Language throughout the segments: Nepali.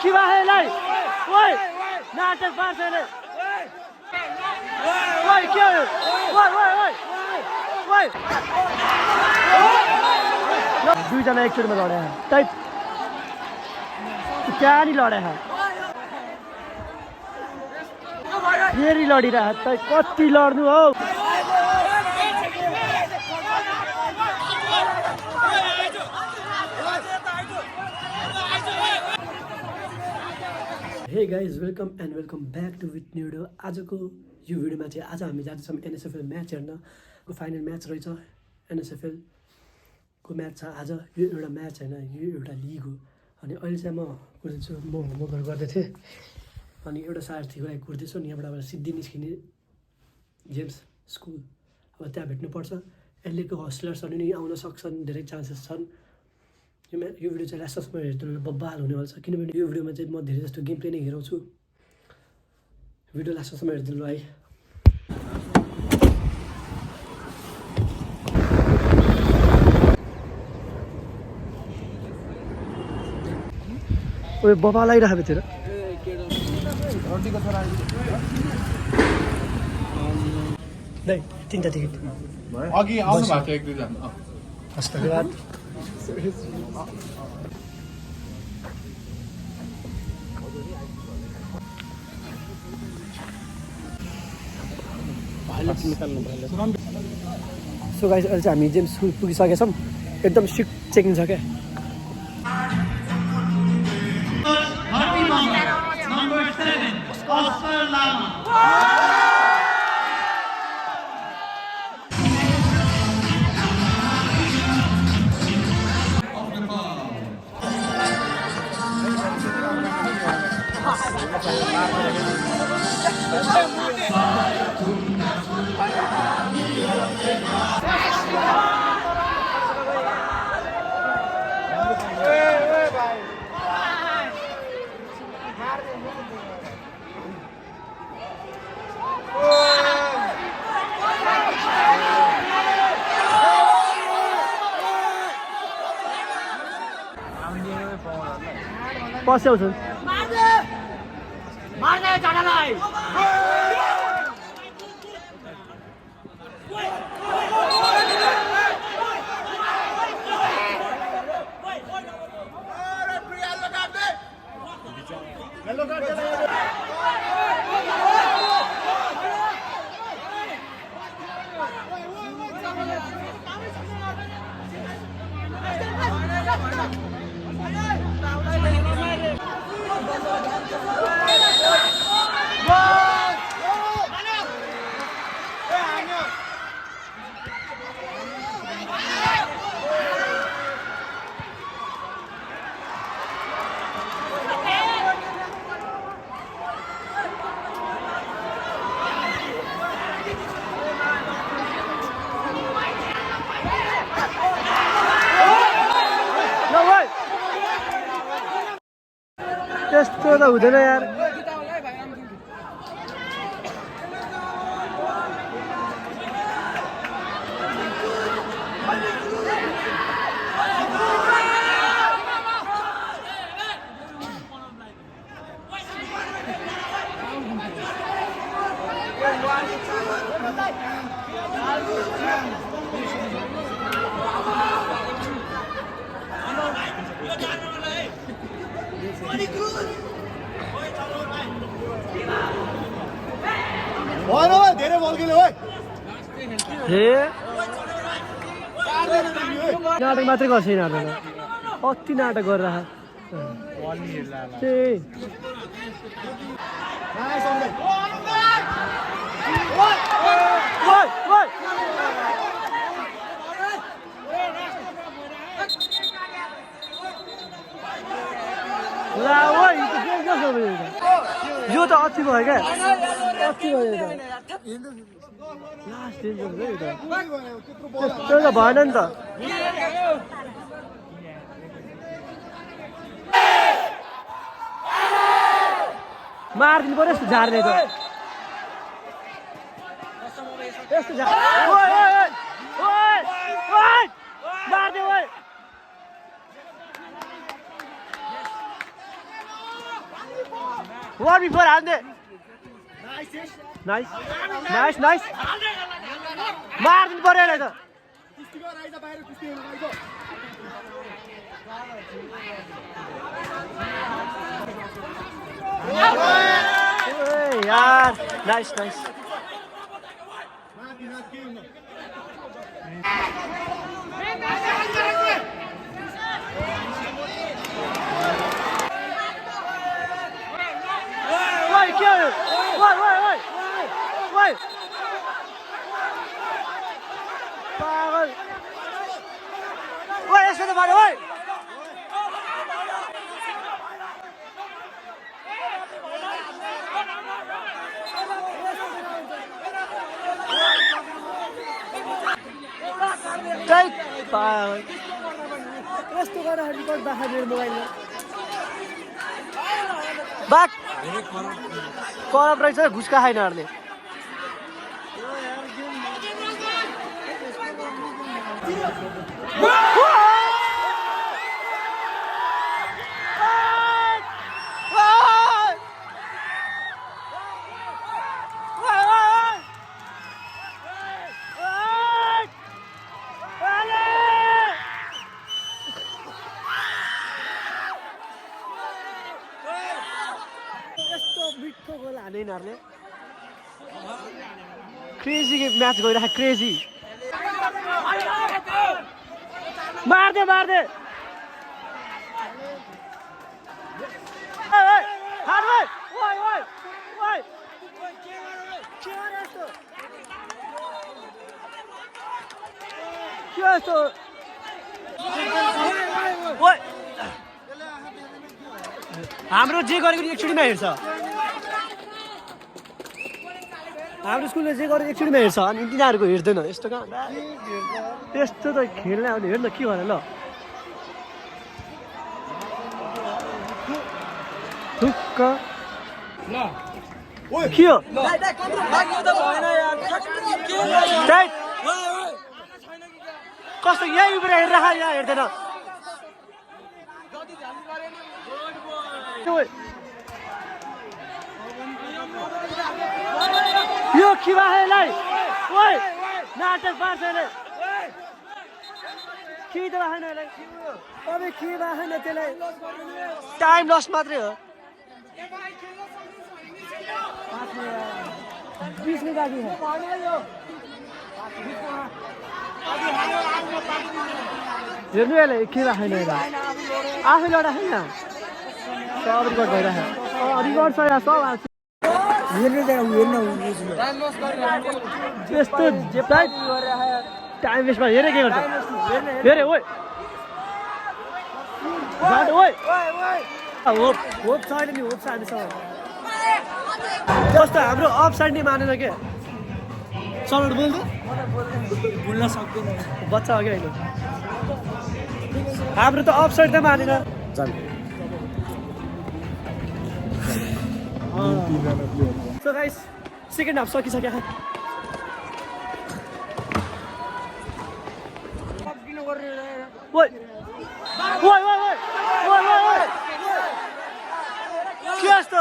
खिवाहेलाई ओइ नाटक पार्छले ओइ के ओइ ओइ ओइ ओइ दुईजना एकचोटिमा लडे टाइप क्या नहीं लडे फेरि लडिरह त कति लड्नु हौ hey guys welcome and welcome back to with new video. आजको यो भिडियोमा चाहिँ आज हामी जाँदैछौँ एनएसएफएल म्याच हेर्न। फाइनल म्याच रहेछ एनएसएफएल को म्याच छ आज। यो एउटा म्याच होइन, यो एउटा लिग हो। अनि अहिले चाहिँ म कुर्दैछु, म होमवर्कहरू गर्दै थिएँ अनि एउटा साथीको लागि कुर्दैछु अनि यहाँबाट सिद्धि निस्किने जेम्स स्कुल, अब त्यहाँ भेट्नुपर्छ। एलएको हस्टलर्सहरू नि आउन सक्छन्, धेरै चान्सेस छन्। यो भिडियो चाहिँ लास्टसम्म हेरिदिनु, बब्बाल हुनेवाला छ किनभने यो भिडियोमा चाहिँ म धेरै जस्तो गेम प्ले नै हेराउँछु। भिडियो लास्टसम्म हेरिदिनु है। ओए बबा लगाइरहेको थियो र तिनवटा टिकट अघि आउनु भएको थियो एक दुईजना। हस् धन्यवाद। सो गाइस अहिले चाहिँ हामी जेम्स स्कुल पुगिसकेका छौँ। एकदम स्ट्रिक्ट चेकिङ छ क्या। पस्याउँछन् मार्ने झगडालाई त्यस्तो त हुँदैन यार। धेरै बल खेल्यो नाटक मात्रै गर्छ यिनीहरूले, कति नाटक गरेर यो त अति भयो क्या, अति भयो लास्ट डेन्जर त्यो त भएन नि त। मारिदिनु पर्यो यस्तो झार्ने त, यस्तो मारिदियो 1 before हान्दे नाइस नाइस नाइस मार्दिनु पर्यो यसलाई त यार नाइस नाइस पागल ओए यसो त मारे ओए Take पागल यस्तो गरेर रिकर्ड बाखा मेरो मोबाइलमा बाक करप रहेछ घुसका खाइन अर्ले क्रेजी म्याच गइरहेको क्रेजी मार्दे मार्दे हाम्रो जे गरेको एकचोटिमा हेर्छ हाम्रो स्कुलले जे गरेको एकचोटिमा हेर्छ अनि तिनीहरूको हेर्दैन यस्तो कहाँ त्यस्तो त खेल्न आउने हेर्न के भने ल ढुक्क के हो कस्तो यही उभिएर हेरिरह यहाँ हेर्दैन यो खिवाहेलाई ओइ नाटक पार्छ यसले के त बाहेन यसलाई अबे के बाहेन त्यसलाई टाइम लस मात्रै हो 20 मिनट बाँकी है हेर्नु यसले के बाहेन यसलाई आफै लडा हैन सब रिकर्ड भइरहेको रिकर्ड छ यहाँ सब आछ त्यस्तो टाइम वेस्ट हेरे के गर्छ हेरे ओइ होप छैन नि होप छ हामीसँग जस्तो हाम्रो अफ साइड नै मानेन के चलौट बोल्नु बोल्न सक्दैन बच्चा हो कि होइन हाम्रो त अफ साइड त मानेन So guys, second half सकिसक्यो ओइ ओइ ओइ ओइ ओइ के यस्तो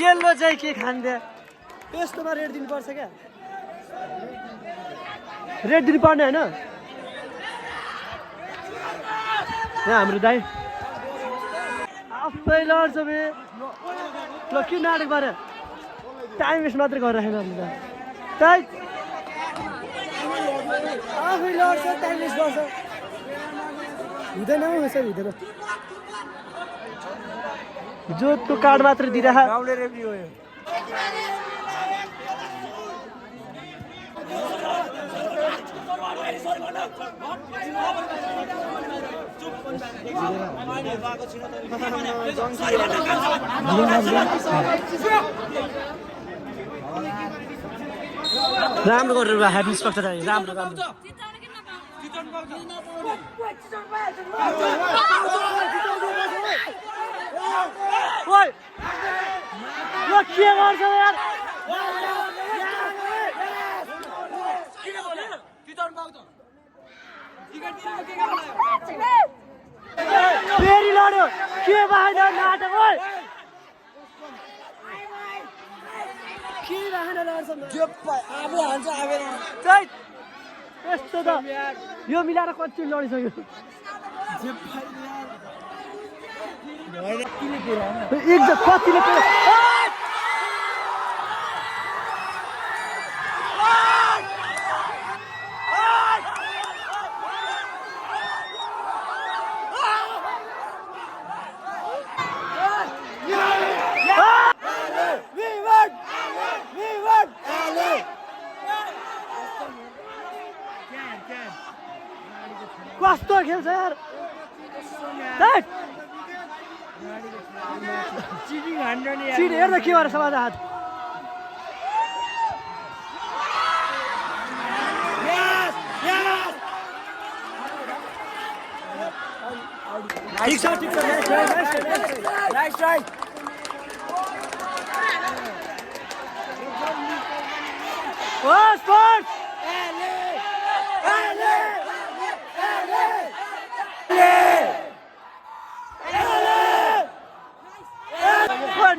येल्लो चाहिँ के खान्दे यस्तोमा रेड दिनुपर्छ क्या रेड दिनु पर्ने होइन यहाँ हाम्रो दाइ आफै लड्छ बे ल के नाटक गरे टाइम वेस्ट मात्रै गरिराखेन हामीले आफै लड्छ टाइम वेस्ट गर्छ हुँदैन हौ यसरी हुँदैन जो त्यो कार्ड मात्र दिइराख गाउँले रेफ्री हो राम्रो गरेर ह्यापी स्ट्रक्चर राम्रो राम्रो ओइ ल के गर्छ यार फेरि लड्यो के भएन नाटक ओइ के भएन लड्छ आफै हान्छ आफै चाहिँ यस्तो त यो मिलाएर कति लडिसक्यो एकजना कतिले कस्तो खेल्छ यार चिट हेर्दा के भएर समाज हात ठिक छ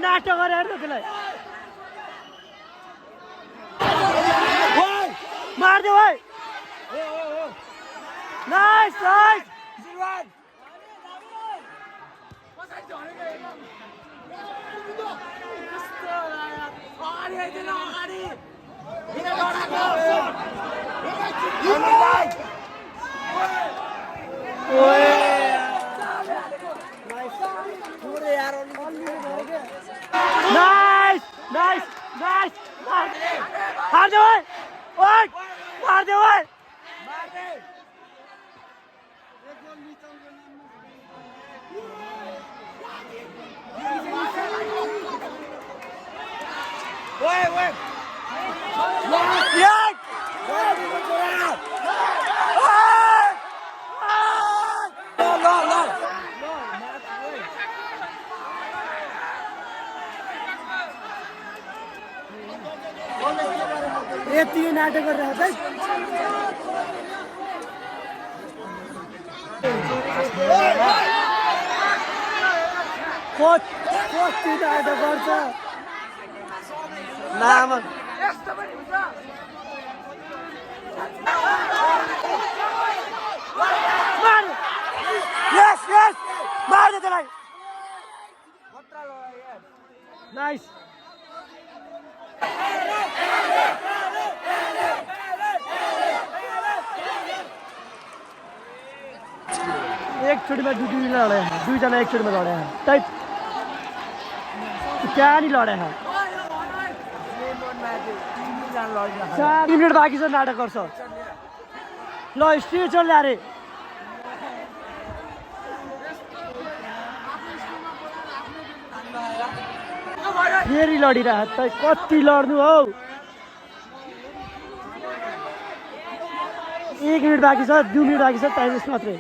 नाटक गरेर हेर्नु त्यसलाई मारिदियो भाइ nice nice nice nice nice हार्दे भाइ ओइ मारिदियो भाइ यति नाटक गरेर चाहिँ कति नाटक गर्छ लामो यस यस मार्दै त्यसलाई नाइस एकचोटिमा दुईजना लडे दुईजना एकचोटिमा लडे टाइप क्या नि लडे 4 मिनट बाँकी छ नाटक गर्छ ल स्टेजर ल्यारे फेरि लडिरह त कति लड्नु हौ 1 मिनट बाँकी छ 2 मिनट बाँकी छ टाइम मात्रै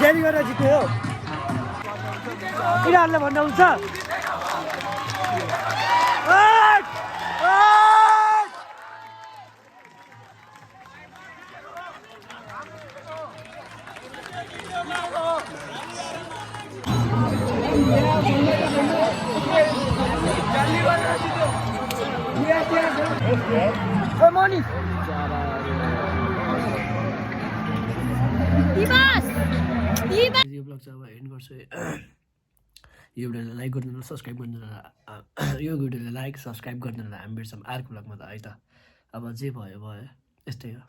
जेरी गरेर जित्यो यिनीहरूले भन्दा हुन्छ मनी यो ब्लग चाहिँ अब एन्ड गर्छु यो भिडियोलाई लाइक गर्नु सब्सक्राइब गर्नु यो भिडियोलाई लाइक सब्सक्राइब गर्नु हामी भेट्छौँ अर्को ब्लगमा त है त अब जे भयो भयो यस्तै हो